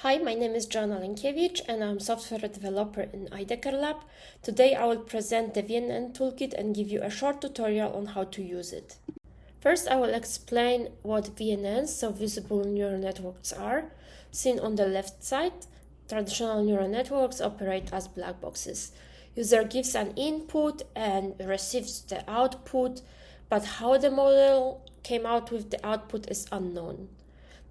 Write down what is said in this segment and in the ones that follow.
Hi, my name is Joanna Lenkiewicz and I'm software developer in IDECAR Lab. Today I will present the VNN toolkit and give you a short tutorial on how to use it. First, I will explain what VNNs, so visible neural networks, are. Seen on the left side, traditional neural networks operate as black boxes. User gives an input and receives the output, but how the model came out with the output is unknown.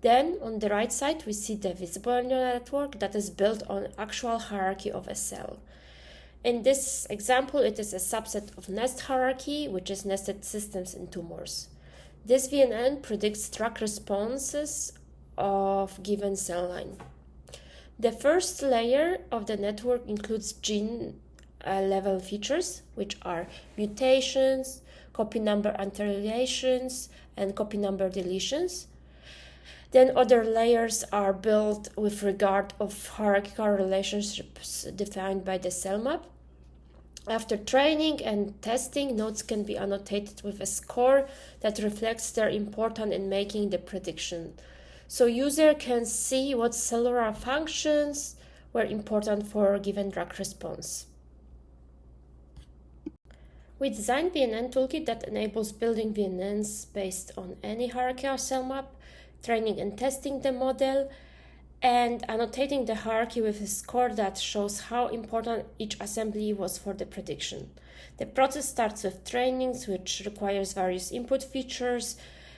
Then, on the right side, we see the visible neural network that is built on actual hierarchy of a cell. In this example, it is a subset of nest hierarchy, which is nested systems in tumors. This VNN predicts drug responses of given cell line. The first layer of the network includes gene level features, which are mutations, copy number alterations, and copy number deletions. Then other layers are built with regard of hierarchical relationships defined by the cell map. After training and testing, nodes can be annotated with a score that reflects their importance in making the prediction. So user can see what cellular functions were important for a given drug response. We designed VNN toolkit that enables building VNNs based on any hierarchical cell map, training and testing the model, and annotating the hierarchy with a score that shows how important each assembly was for the prediction. The process starts with trainings, which requires various input features,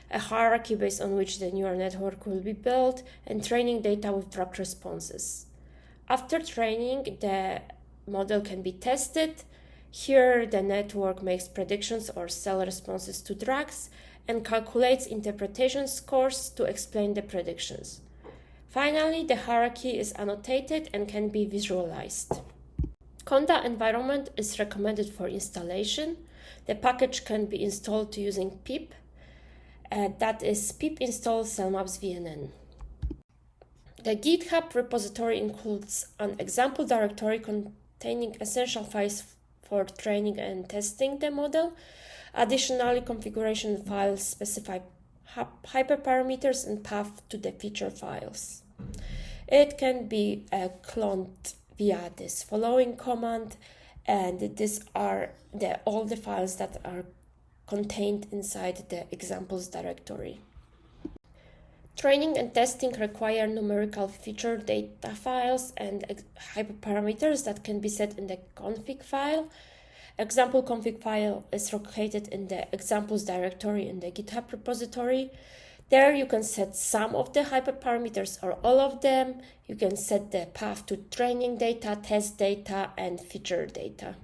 a hierarchy based on which the neural network will be built, and training data with drug responses. After training, the model can be tested. Here, the network makes predictions or cell responses to drugs and calculates interpretation scores to explain the predictions. Finally, the hierarchy is annotated and can be visualized. Conda environment is recommended for installation. The package can be installed using pip, that is pip install cellmaps VNN. The GitHub repository includes an example directory containing essential files for training and testing the model. Additionally, configuration files specify hyperparameters and path to the feature files. It can be cloned via this following command, and these are all the files that are contained inside the examples directory. Training and testing require numerical feature data files and hyperparameters that can be set in the config file. Example config file is located in the examples directory in the GitHub repository. There you can set some of the hyperparameters or all of them. You can set the path to training data, test data, and feature data.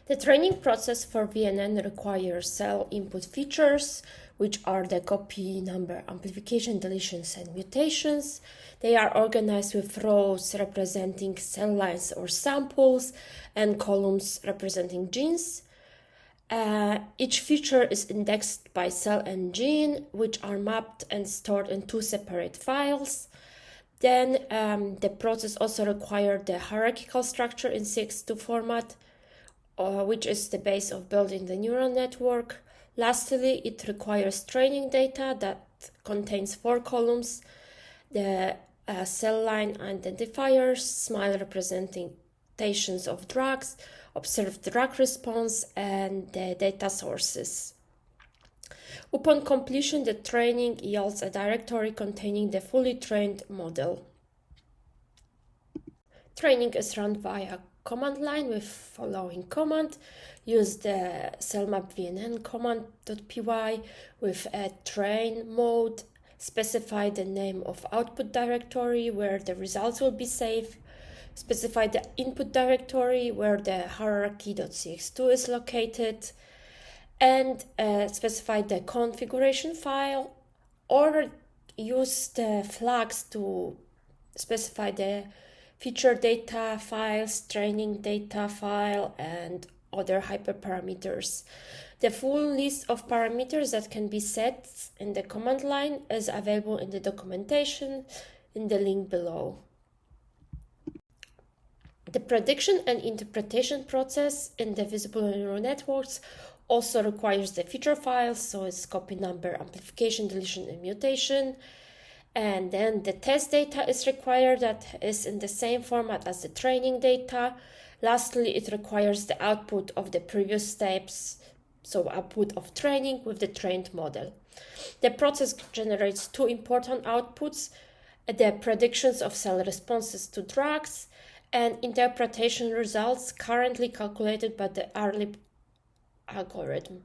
The training process for VNN requires cell input features, which are the copy number, amplification, deletions, and mutations. They are organized with rows representing cell lines or samples and columns representing genes. Each feature is indexed by cell and gene, which are mapped and stored in two separate files. Then the process also requires the hierarchical structure in CX2 format, which is the base of building the neural network. Lastly, it requires training data that contains 4 columns, the cell line identifiers, smile representations of drugs, observed drug response, and the data sources. Upon completion, the training yields a directory containing the fully trained model. Training is run via command line with following command. Use the cellmap vnn command.py with a train mode. Specify the name of output directory where the results will be saved. Specify the input directory where the hierarchy.cx2 is located. And specify the configuration file, or use the flags to specify the feature data files, training data file, and other hyperparameters. The full list of parameters that can be set in the command line is available in the documentation in the link below. The prediction and interpretation process in the visible neural networks also requires the feature files, so it's copy number, amplification, deletion, and mutation. And then the test data is required, that is in the same format as the training data. Lastly, it requires the output of the previous steps, so output of training with the trained model. The process generates two important outputs: the predictions of cell responses to drugs and interpretation results currently calculated by the RLIP algorithm.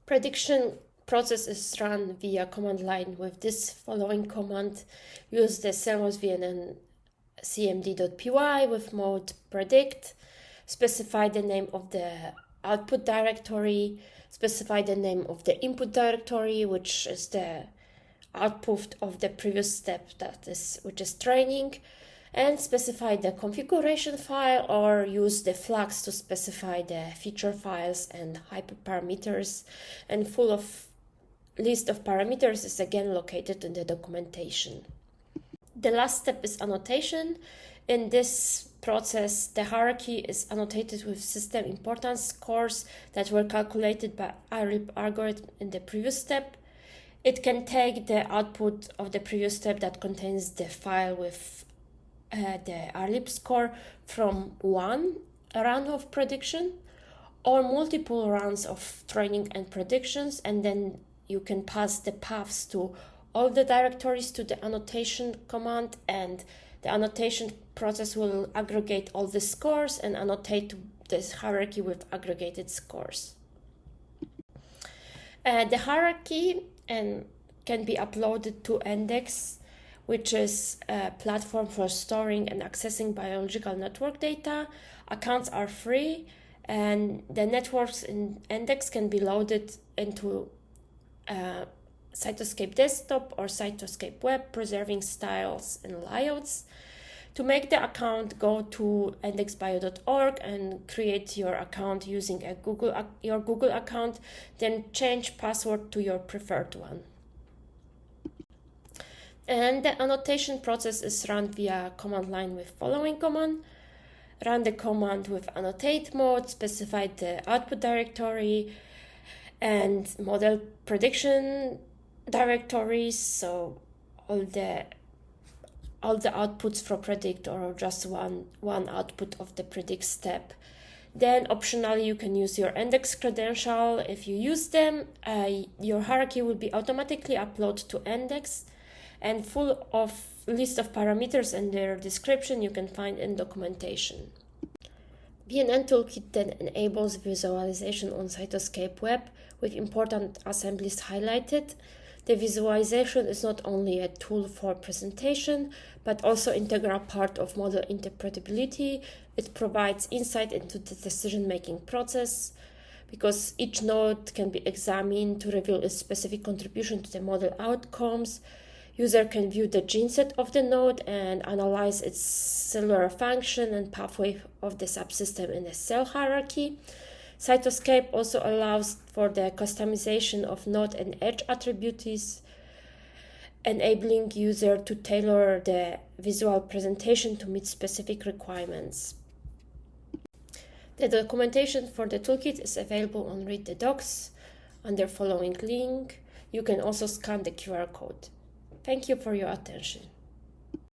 Prediction process is run via command line with this following command. Use the CellMOS-VNN cmd.py with mode predict, specify the name of the output directory, specify the name of the input directory, which is the output of the previous step, which is training, and specify the configuration file, or use the flags to specify the feature files and hyperparameters, and full of list of parameters is again located in the documentation. The last step is annotation. In this process, the hierarchy is annotated with system importance scores that were calculated by RLIP algorithm in the previous step. It can take the output of the previous step that contains the file with the RLIP score from one round of prediction or multiple rounds of training and predictions, and then you can pass the paths to all the directories to the annotation command, and the annotation process will aggregate all the scores and annotate this hierarchy with aggregated scores. The hierarchy can be uploaded to Index, which is a platform for storing and accessing biological network data. Accounts are free, and the networks in Index can be loaded into Cytoscape Desktop or Cytoscape Web, preserving styles and layouts. To make the account, go to indexbio.org and create your account using your Google account, then change password to your preferred one. And the annotation process is run via command line with following command. Run the command with annotate mode, specify the output directory and model prediction directories, so all the outputs for predict or just one output of the predict step. Then optionally you can use your index credential. If you use them, your hierarchy will be automatically uploaded to index, and full of list of parameters and their description you can find in documentation. VNN Toolkit then enables visualization on Cytoscape Web with important assemblies highlighted. The visualization is not only a tool for presentation, but also integral part of model interpretability. It provides insight into the decision-making process, because each node can be examined to reveal its specific contribution to the model outcomes. User can view the gene set of the node and analyze its cellular function and pathway of the subsystem in a cell hierarchy. Cytoscape also allows for the customization of node and edge attributes, enabling user to tailor the visual presentation to meet specific requirements. The documentation for the toolkit is available on Read the Docs under following link. You can also scan the QR code. Thank you for your attention.